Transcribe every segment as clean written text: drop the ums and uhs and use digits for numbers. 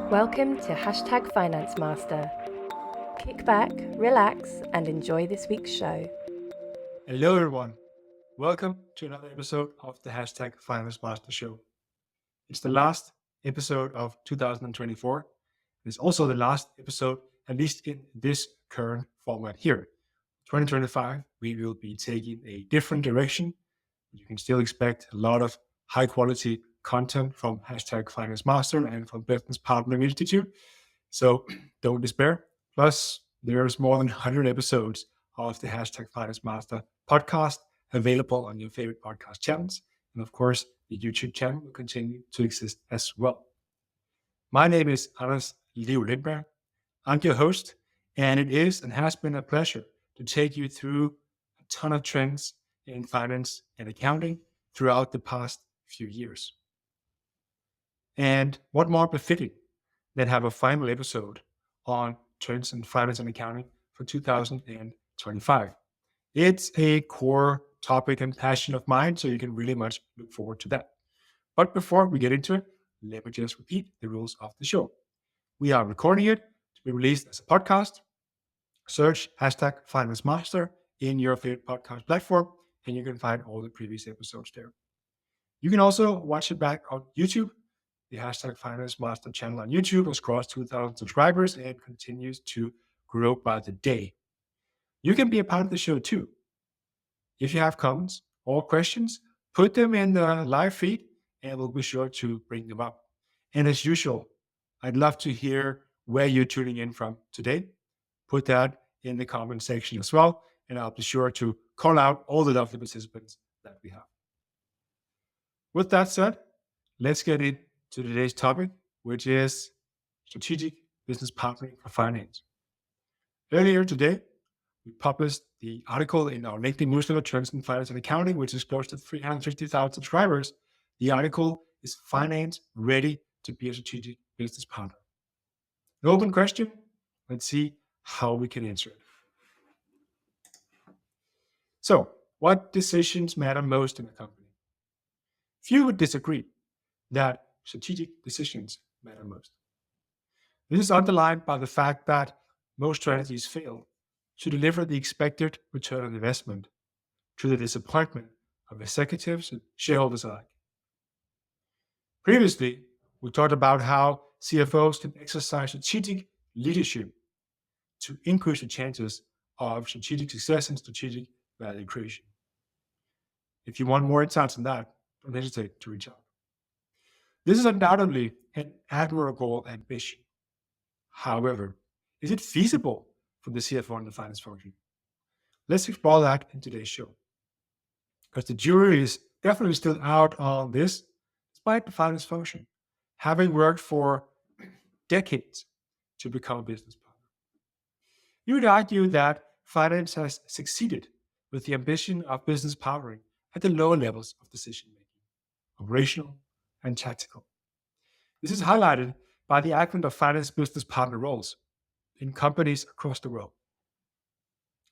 Welcome to #FinanceMaster. Kick back, relax, and enjoy this week's show. Hello, everyone. Welcome to another episode of the #FinanceMaster show. It's the last episode of 2024. It's also the last episode, at least in this current format here. 2025, we will be taking a different direction. You can still expect a lot of high quality content from #FinanceMaster and from Business Partnering Institute. So don't despair. Plus, there's more than 100 episodes of the #FinanceMaster podcast available on your favorite podcast channels. And of course, the YouTube channel will continue to exist as well. My name is liu-lindberg. I'm your host, and it is and has been a pleasure to take you through a ton of trends in finance and accounting throughout the past few years. And what more befitting than have a final episode on trends in finance and accounting for 2025. It's a core topic and passion of mine, so you can really much look forward to that. But before we get into it, let me just repeat the rules of the show. We are recording it to be released as a podcast. Search #FinanceMaster in your favorite podcast platform, and you can find all the previous episodes there. You can also watch it back on YouTube. The #FinanceMaster channel on YouTube has crossed 2,000 subscribers and continues to grow by the day. You can be a part of the show too. If you have comments or questions, put them in the live feed and we'll be sure to bring them up. And as usual, I'd love to hear where you're tuning in from today. Put that in the comment section as well, and I'll be sure to call out all the lovely participants that we have. With that said, let's get into today's topic, which is strategic business partnering for finance. Earlier today, we published the article in our LinkedIn newsletter, Trends in Finance and Accounting, which is close to 350,000 subscribers. The article is Finance Ready to be a Strategic Business Partner? An open question. Let's see how we can answer it. So, what decisions matter most in a company? Few would disagree that strategic decisions matter most. This is underlined by the fact that most strategies fail to deliver the expected return on investment, to the disappointment of executives and shareholders alike. Previously, we talked about how CFOs can exercise strategic leadership to increase the chances of strategic success and strategic value creation. If you want more insights on that, don't hesitate to reach out. This is undoubtedly an admirable ambition. However, is it feasible for the CFO and the finance function? Let's explore that in today's show. Because the jury is definitely still out on this, despite the finance function having worked for decades to become a business partner. You would argue that finance has succeeded with the ambition of business partnering at the lower levels of decision making, operational and tactical. This is highlighted by the advent of finance business partner roles in companies across the world.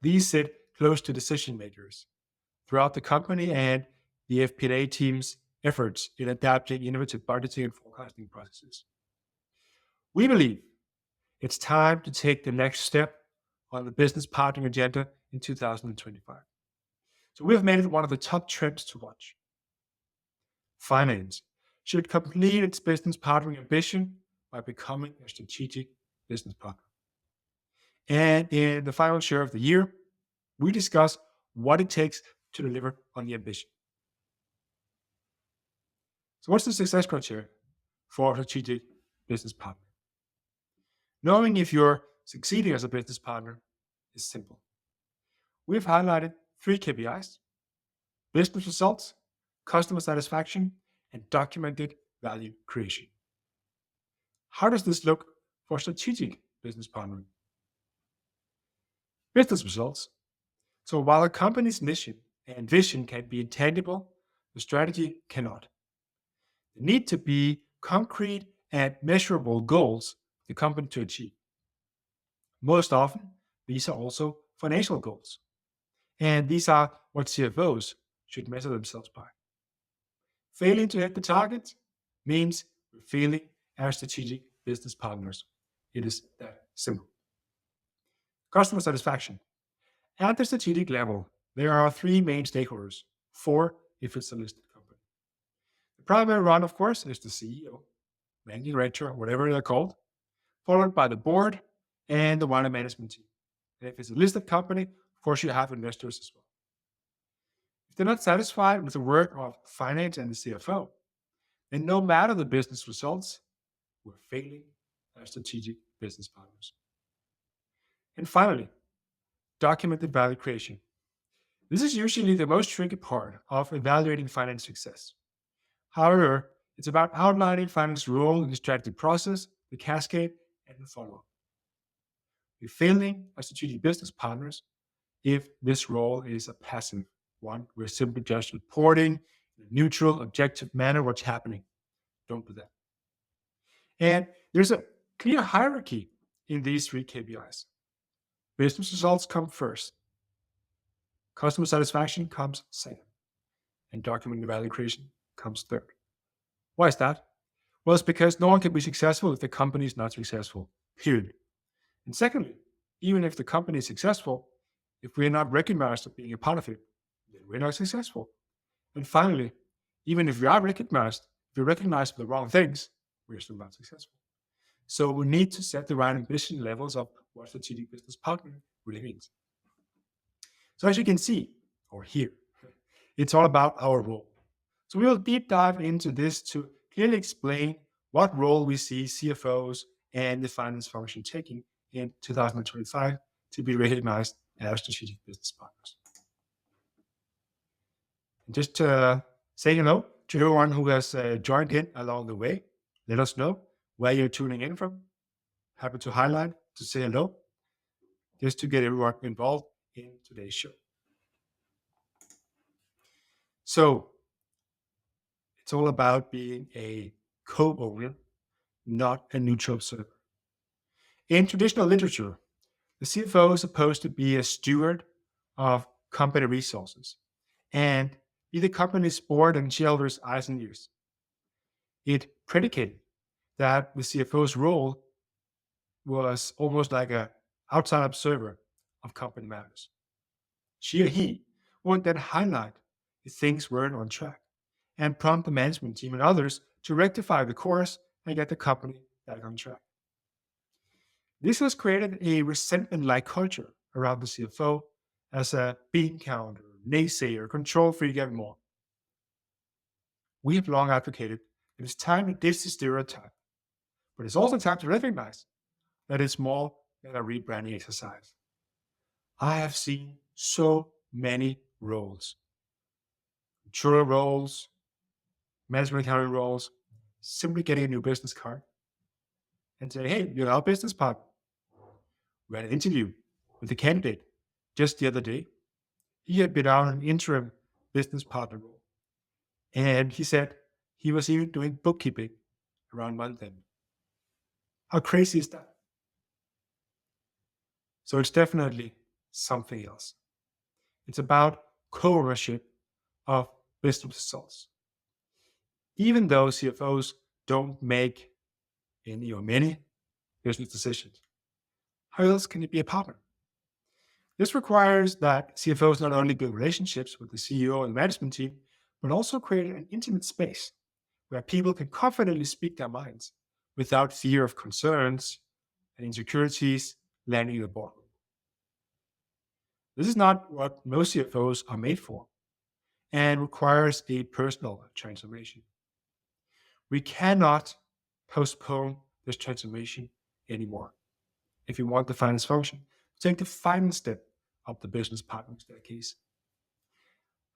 These sit close to decision makers throughout the company and the FP&A team's efforts in adapting innovative budgeting and forecasting processes. We believe it's time to take the next step on the business partnering agenda in 2025. So we have made it one of the top trends to watch. Finance should complete its business partnering ambition by becoming a strategic business partner. And in the final share of the year, we discuss what it takes to deliver on the ambition. So what's the success criteria for a strategic business partner? Knowing if you're succeeding as a business partner is simple. We've highlighted 3 KPIs: business results, customer satisfaction, and documented value creation. How does this look for strategic business partnering? Business results. So while a company's mission and vision can be intangible, the strategy cannot. There need to be concrete and measurable goals for the company to achieve. Most often, these are also financial goals. And these are what CFOs should measure themselves by. Failing to hit the target means we're failing as strategic business partners. It is that simple. Customer satisfaction. At the strategic level, there are three main stakeholders, four if it's a listed company. The primary one, of course, is the CEO, managing director, whatever they're called, followed by the board and the wider management team. And if it's a listed company, of course, you have investors as well. If they're not satisfied with the work of finance and the CFO, then no matter the business results, we're failing as strategic business partners. And finally, documented value creation. This is usually the most tricky part of evaluating finance success. However, it's about outlining finance role in the strategy process, the cascade, and the follow-up. We're failing as strategic business partners if this role is a passive one. We're simply just reporting in a neutral, objective manner what's happening. Don't do that. And there's a clear hierarchy in these three KPIs. Business results come first. Customer satisfaction comes second. And documented value creation comes third. Why is that? Well, it's because no one can be successful if the company is not successful, period. And secondly, even if the company is successful, if we're not recognized as being a part of it, then we're not successful. And finally, even if we are recognized, if we're recognized for the wrong things, we're still not successful. So we need to set the right ambition levels of what strategic business partner really means. So as you can see, or hear, it's all about our role. So we will deep dive into this to clearly explain what role we see CFOs and the finance function taking in 2025 to be recognized as strategic business partners. And just to say hello to everyone who has joined in along the way. Let us know where you're tuning in from. Happy to highlight, to say hello, just to get everyone involved in today's show. So it's all about being a co-owner, not a neutral observer. In traditional literature, the CFO is supposed to be a steward of company resources and be the company's board and shareholders' eyes and ears. It predicated that the CFO's role was almost like an outside observer of company matters. She or he would then highlight if things weren't on track and prompt the management team and others to rectify the course and get the company back on track. This has created a resentment-like culture around the CFO as a bean counter, naysayer, control freak, and more. We have long advocated that it's time to ditch the stereotype, but it's also time to recognize that it's more than a rebranding exercise. I have seen so many roles, controller roles, management accounting roles, simply getting a new business card and say, hey, you're our business partner. We had an interview with a candidate just the other day. He had been on an interim business partner role. And he said he was even doing bookkeeping around month end. How crazy is that? So it's definitely something else. It's about co-ownership of business results. Even though CFOs don't make any or many business decisions, how else can it be a partner? This requires that CFOs not only build relationships with the CEO and the management team, but also create an intimate space where people can confidently speak their minds without fear of concerns and insecurities landing in the boardroom. This is not what most CFOs are made for and requires a personal transformation. We cannot postpone this transformation anymore if we want the finance function to take the final step of the business partnering staircase.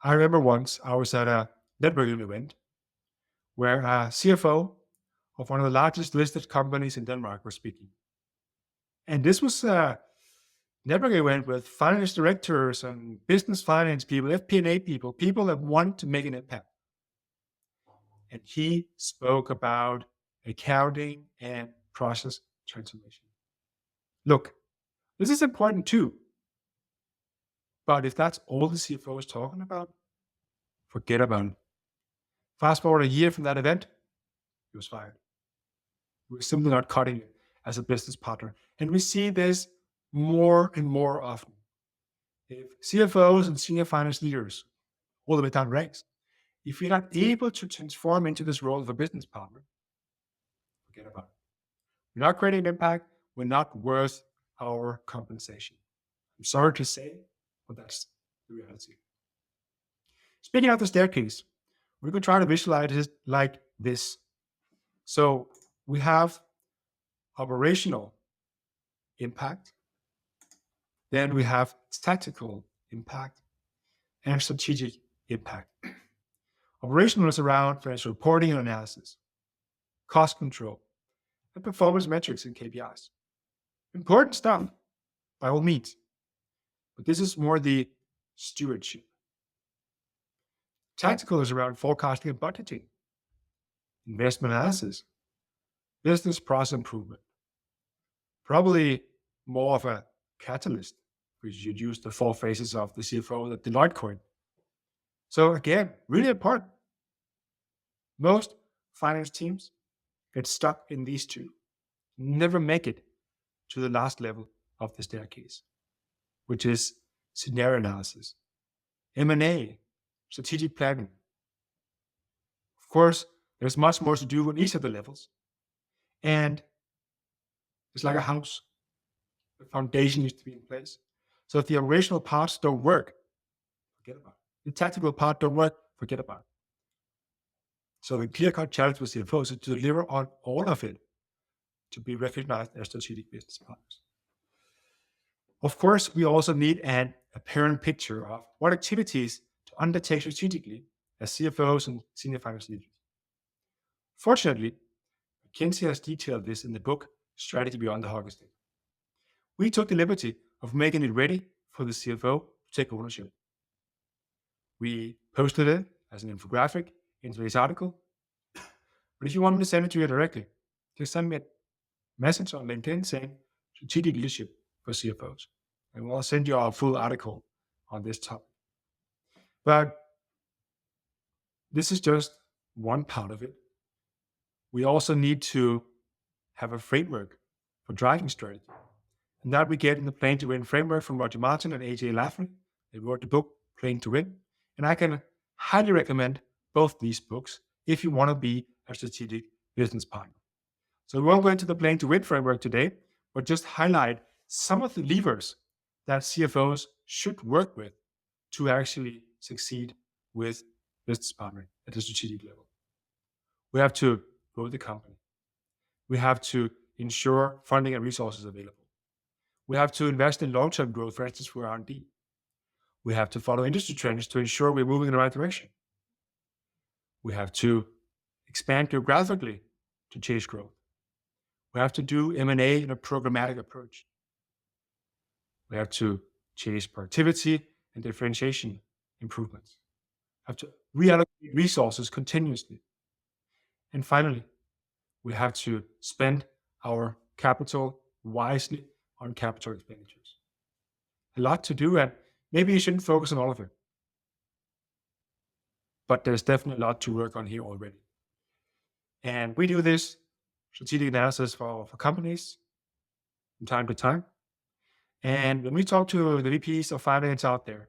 I remember once I was at a networking event where a CFO of one of the largest listed companies in Denmark was speaking. And this was a networking event with finance directors and business finance people, FP&A people, people that want to make an impact. And he spoke about accounting and process transformation. Look, this is important too. But if that's all the CFO is talking about, forget about it. Fast forward a year from that event, he was fired. We're simply not cutting it as a business partner. And we see this more and more often. If CFOs and senior finance leaders, all the way down ranks, if you're not able to transform into this role of a business partner, forget about it. We're not creating an impact. We're not worth our compensation. I'm sorry to say, but that's the reality. Speaking of the staircase, we could try to visualize it like this. So we have operational impact, then we have tactical impact, and strategic impact. Operational is around financial reporting and analysis, cost control, and performance metrics and KPIs. Important stuff, by all means. But this is more the stewardship. Tactical is around forecasting and budgeting, investment analysis, business process improvement. Probably more of a catalyst, which you'd use the 4 phases of the CFO that Deloitte coined. So again, really important. Most finance teams get stuck in these two, never make it to the last level of the staircase, which is scenario analysis, M&A, strategic planning. Of course, there's much more to do on each of the levels. And it's like a house. The foundation needs to be in place. So if the operational parts don't work, forget about it. The tactical part don't work, forget about it. So the clear-cut challenge with CFOs is to deliver on all of it to be recognized as strategic business partners. Of course, we also need an apparent picture of what activities to undertake strategically as CFOs and senior finance leaders. Fortunately, McKinsey has detailed this in the book Strategy Beyond the Hockey Stick. We took the liberty of making it ready for the CFO to take ownership. We posted it as an infographic in today's article. But if you want me to send it to you directly, just send me a message on LinkedIn saying strategic leadership for CFOs. And we'll send you our full article on this topic. But this is just one part of it. We also need to have a framework for driving strategy. And that we get in the Playing to Win framework from Roger Martin and AJ Lafley. They wrote the book Playing to Win. And I can highly recommend both these books if you want to be a strategic business partner. So we won't go into the Playing to Win framework today, but just highlight some of the levers that CFOs should work with to actually succeed with business partnering at the strategic level. We have to grow the company. We have to ensure funding and resources available. We have to invest in long-term growth, for instance, for R&D. We have to follow industry trends to ensure we're moving in the right direction. We have to expand geographically to chase growth. We have to do M&A in a programmatic approach. We have to chase productivity and differentiation improvements. We have to reallocate resources continuously. And finally, we have to spend our capital wisely on capital expenditures. A lot to do, and maybe you shouldn't focus on all of it. But there's definitely a lot to work on here already. And we do this strategic analysis for companies from time to time. And when we talk to the VPs of finance out there,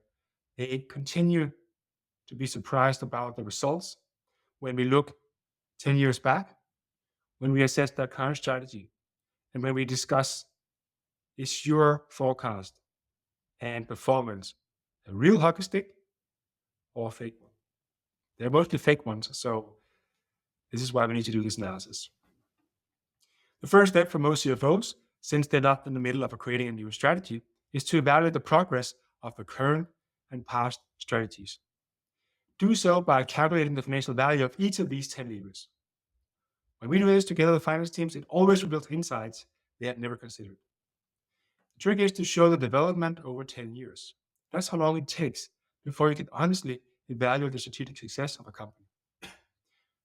they continue to be surprised about the results when we look 10 years back, when we assess their current strategy, and when we discuss, is your forecast and performance a real hockey stick or a fake one? They're mostly fake ones, so this is why we need to do this analysis. The first step for most CFOs, since they're not in the middle of creating a new strategy, is to evaluate the progress of the current and past strategies. Do so by calculating the financial value of each of these 10 levers. When we do this together with finance teams, it always reveals insights they had never considered. The trick is to show the development over 10 years. That's how long it takes before you can honestly evaluate the strategic success of a company.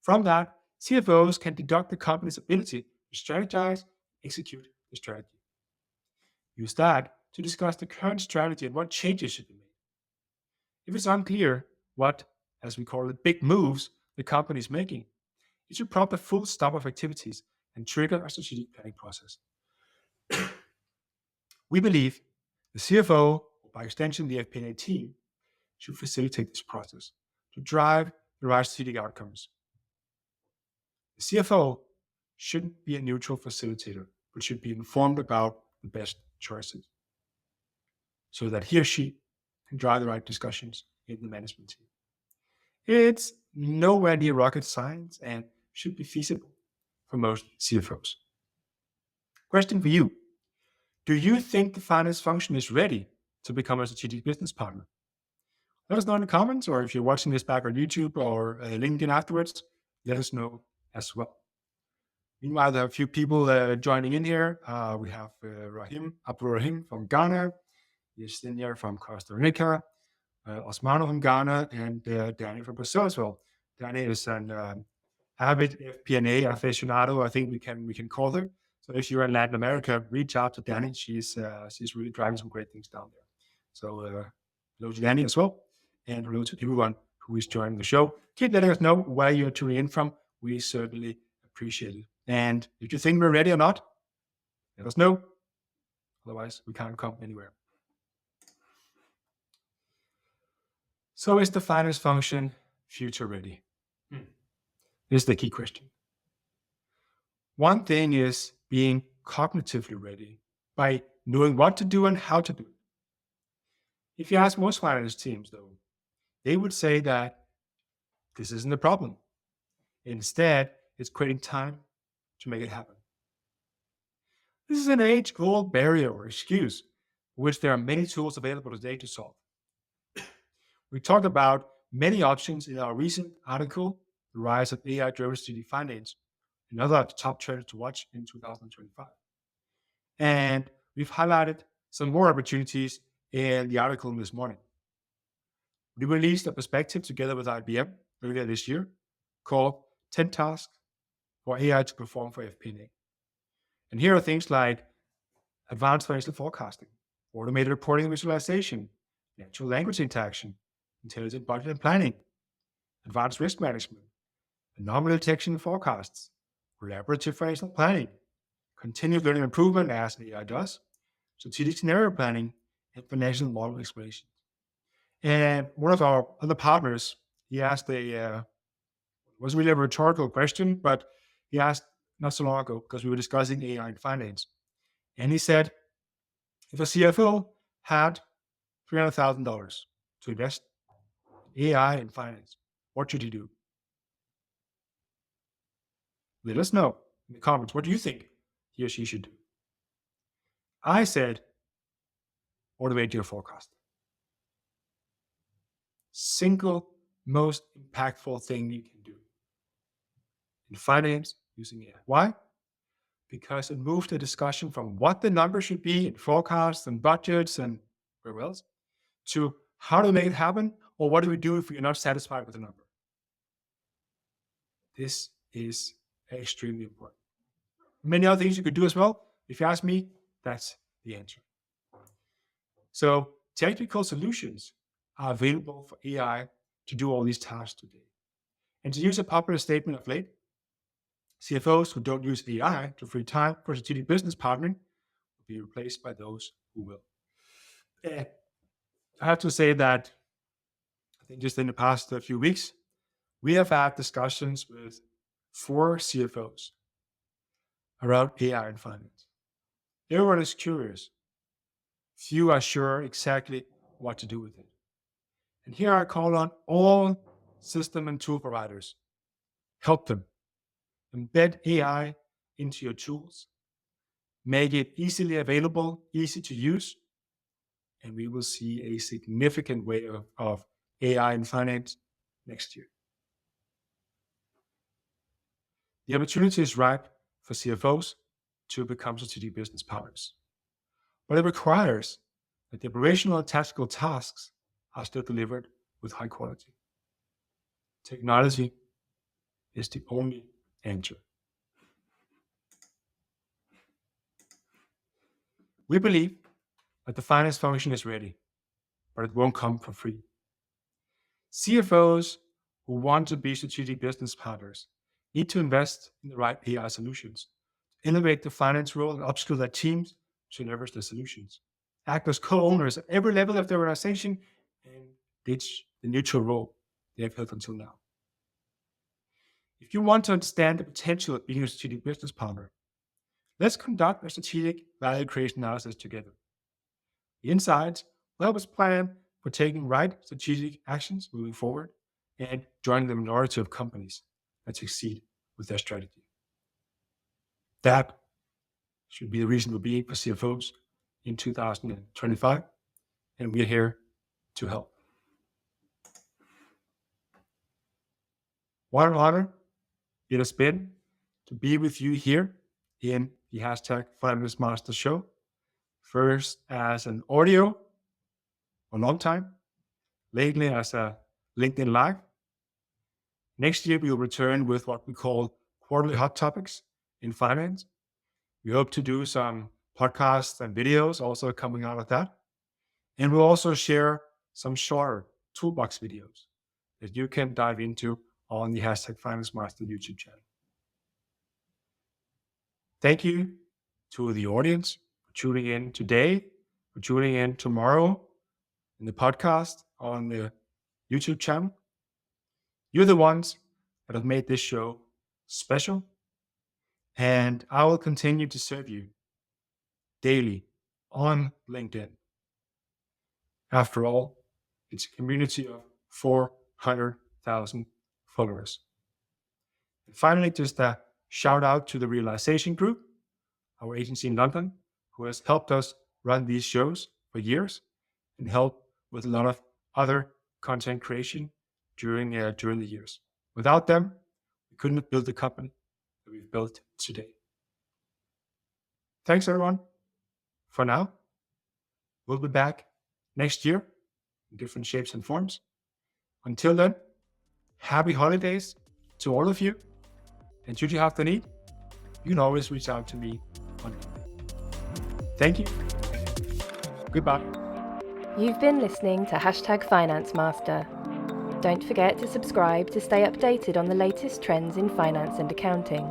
From that, CFOs can deduct the company's ability to strategize and execute the strategy. Use that to discuss the current strategy and what changes should be made. If it's unclear what, as we call it, big moves the company is making, you should prompt a full stop of activities and trigger a strategic planning process. We believe the CFO, or by extension the FP&A team, should facilitate this process to drive the right strategic outcomes. The CFO shouldn't be a neutral facilitator, but should be informed about the best choices so that he or she can drive the right discussions in the management team. It's nowhere near rocket science and should be feasible for most CFOs. Question for you. Do you think the finance function is ready to become a strategic business partner? Let us know in the comments, or if you're watching this back on YouTube or LinkedIn afterwards, let us know as well. Meanwhile, there are a few people joining in here. We have Abdul Rahim from Ghana, Yesenia from Costa Rica, Osmano from Ghana, and Danny from Brazil as well. Danny is an avid FP&A aficionado, I think we can call her. So if you're in Latin America, reach out to Danny. She's really driving some great things down there. So hello to Danny as well, and hello to everyone who is joining the show. Keep letting us know where you're tuning in from. We certainly appreciate it. And if you think we're ready or not, let us know. Otherwise, we can't come anywhere. So is the finance function future ready? This is the key question. One thing is being cognitively ready by knowing what to do and how to do it. If you ask most finance teams, though, they would say that this isn't a problem. Instead, it's creating time to make it happen. This is an age-old barrier or excuse, which there are many tools available today to solve. We talked about many options in our recent article, The Rise of AI-Driven Strategic Finance, another top trend to watch in 2025. And we've highlighted some more opportunities in the article this morning. We released a perspective together with IBM earlier this year called 10 Tasks for AI to Perform for FP&A. And here are things like advanced financial forecasting, automated reporting and visualization, natural language interaction, intelligent budget and planning, advanced risk management, anomaly detection and forecasts, collaborative financial planning, continuous learning and improvement as AI does, strategic scenario planning, and financial model explanation. And one of our other partners, he asked it wasn't really a rhetorical question, but he asked not so long ago because we were discussing AI in finance. And he said, if a CFO had $300,000 to invest in AI in finance, what should he do? Let us know in the comments. What do you think he or she should do? I said, automate your forecast. Single most impactful thing you can do in finance using AI. Why? Because it moves the discussion from what the number should be in forecasts and budgets and where else to how to make it happen, or what do we do if we're not satisfied with the number? This is extremely important. Many other things you could do as well. If you ask me, that's the answer. So technical solutions are available for AI to do all these tasks today. And to use a popular statement of late, CFOs who don't use AI to free time for strategic business partnering will be replaced by those who will. I have to say that I think just in the past few weeks, we have had discussions with 4 CFOs around AI in finance. Everyone is curious. Few are sure exactly what to do with it. And here I call on all system and tool providers. Help them. Embed AI into your tools. Make it easily available, easy to use, and we will see a significant wave of AI in finance next year. The opportunity is ripe for CFOs to become strategic business partners, but it requires that the operational and tactical tasks are still delivered with high quality. Technology is the only answer. We believe that the finance function is ready, but it won't come for free. CFOs who want to be strategic business partners need to invest in the right AI solutions elevate the finance role and upskill their teams to leverage the solutions. Act as co-owners at every level of the organization and ditch the neutral role they have held until now. If you want to understand the potential of being a strategic business partner, let's conduct a strategic value creation analysis together. The insights will help us plan for taking right strategic actions moving forward and joining the minority of companies that succeed with their strategy. That should be the reason for being for CFOs in 2025, and we're here to help. What an honor it has been to be with you here in the #FinanceMaster show. First as an audio for a long time, lately as a LinkedIn Live. Next year, we will return with what we call quarterly hot topics in finance. We hope to do some podcasts and videos also coming out of that. And we'll also share some shorter toolbox videos that you can dive into on the #FinanceMaster YouTube channel. Thank you to the audience for tuning in today, for tuning in tomorrow in the podcast on the YouTube channel. You're the ones that have made this show special, and I will continue to serve you daily on LinkedIn. After all, it's a community of 400,000 followers. And finally, just a shout out to the Realization Group, our agency in London, who has helped us run these shows for years and helped with a lot of other content creation during the years. Without them, we couldn't have built the company that we've built today. Thanks, everyone. For now, we'll be back next year in different shapes and forms. Until then, happy holidays to all of you. And should you have the need, you can always reach out to me on LinkedIn. Thank you. Goodbye. You've been listening to #FinanceMaster. Don't forget to subscribe to stay updated on the latest trends in finance and accounting.